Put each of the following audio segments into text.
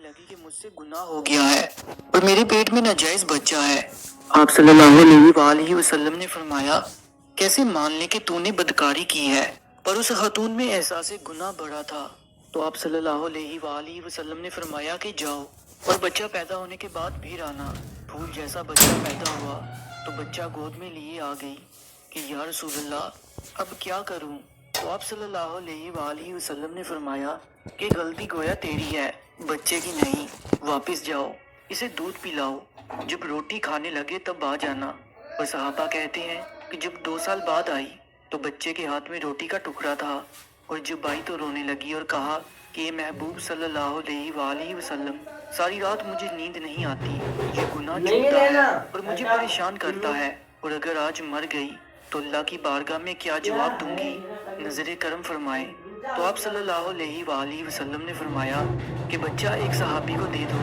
لگی کہ مجھ سے گناہ ہو گیا ہے اور میرے پیٹ میں ناجائز بچہ ہے۔ آپ صلی اللہ علیہ وآلہ وسلم نے فرمایا، کیسے مان لے کہ تو نے بدکاری کی ہے؟ پر اس خاتون میں احساس گناہ بڑا تھا، تو آپ صلی اللہ علیہ وآلہ وسلم نے فرمایا کہ جاؤ اور بچہ پیدا ہونے کے بعد پھر آنا۔ پھول جیسا بچہ پیدا ہوا تو بچہ گود میں لیے آ گئی کہ یا رسول اللہ اب کیا کروں؟ تو آپ صلی اللہ علیہ وآلہ وسلم نے فرمایا کہ غلطی گویا تیری ہے، بچے کی نہیں، واپس جاؤ، اسے دودھ پلاؤ، جب روٹی کھانے لگے تب آ جانا۔ اور صحابہ کہتے ہیں کہ جب 2 سال بعد آئی تو بچے کے ہاتھ میں روٹی کا ٹکڑا تھا، اور جب آئی تو رونے لگی اور کہا کہ اے محبوب صلی اللہ علیہ وآلہ وسلم، ساری رات مجھے نیند نہیں آتی، یہ گناہ چھوٹا ہے اور مجھے پریشان کرتا ہے، اور اگر آج مر گئی تو اللہ کی بارگاہ میں کیا جواب دوں گی؟ نظر کرم فرمائے۔ تو آپ صلی اللہ علیہ وآلہ وسلم نے فرمایا کہ بچہ ایک صحابی کو دے دو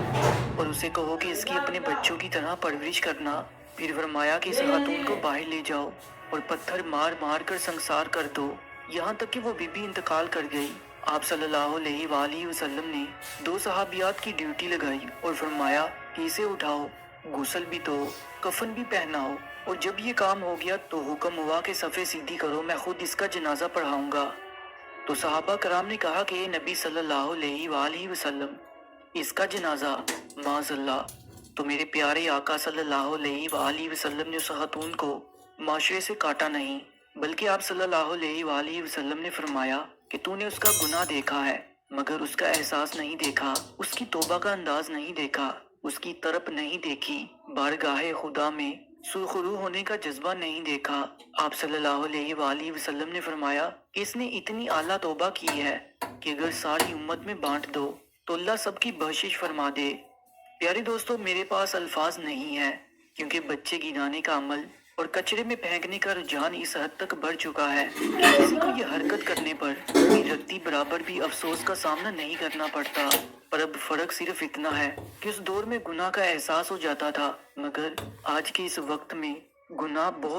اور اسے کہو کہ اس کی اپنے بچوں کی طرح پرورش کرنا۔ پھر فرمایا کہ اس خاتون کو باہر لے جاؤ اور پتھر مار مار کر سنسار کر دو، یہاں تک کہ وہ بی بی انتقال کر گئی۔ آپ صلی اللہ علیہ وآلہ وسلم نے 2 صحابیات کی ڈیوٹی لگائی اور فرمایا کہ اسے اٹھاؤ، غسل بھی دو، کفن بھی پہناؤ، اور جب یہ کام ہو گیا تو حکم ہوا کہ صفیں سیدھی کرو، میں خود اس کا جنازہ پڑھاؤں گا۔ تو صحابہ کرام نے کہا کہ اے نبی صلی اللہ علیہ وآلہ وسلم، اس کا جنازہ؟ معاذ اللہ۔ تو میرے پیارے آقا صلی اللہ علیہ وآلہ وسلم نے اس خاتون کو معاشرے سے کاٹا نہیں، بلکہ آپ صلی اللہ علیہ وآلہ وسلم نے فرمایا کہ تو نے اس کا گناہ دیکھا ہے مگر اس کا احساس نہیں دیکھا، اس کی توبہ کا انداز نہیں دیکھا، اس کی طرف نہیں دیکھی، بارگاہ خدا میں سرخرو ہونے کا جذبہ نہیں دیکھا۔ آپ صلی اللہ علیہ وآلہ وسلم نے فرمایا کہ اس نے اتنی اعلیٰ توبہ کی ہے کہ اگر ساری امت میں بانٹ دو تو اللہ سب کی بخشش فرما دے۔ پیارے دوستو، میرے پاس الفاظ نہیں ہے کیونکہ بچے گرانے کا عمل اور کچرے میں پھینکنے کا رجحان اس حد تک بڑھ چکا ہے کہ کسی کو یہ حرکت کرنے پر کوئی رتی برابر بھی افسوس کا سامنا نہیں کرنا پڑتا۔ پر اب فرق صرف اتنا ہے کہ اس دور میں گناہ کا احساس ہو جاتا تھا، مگر آج کے اس وقت میں گناہ بہت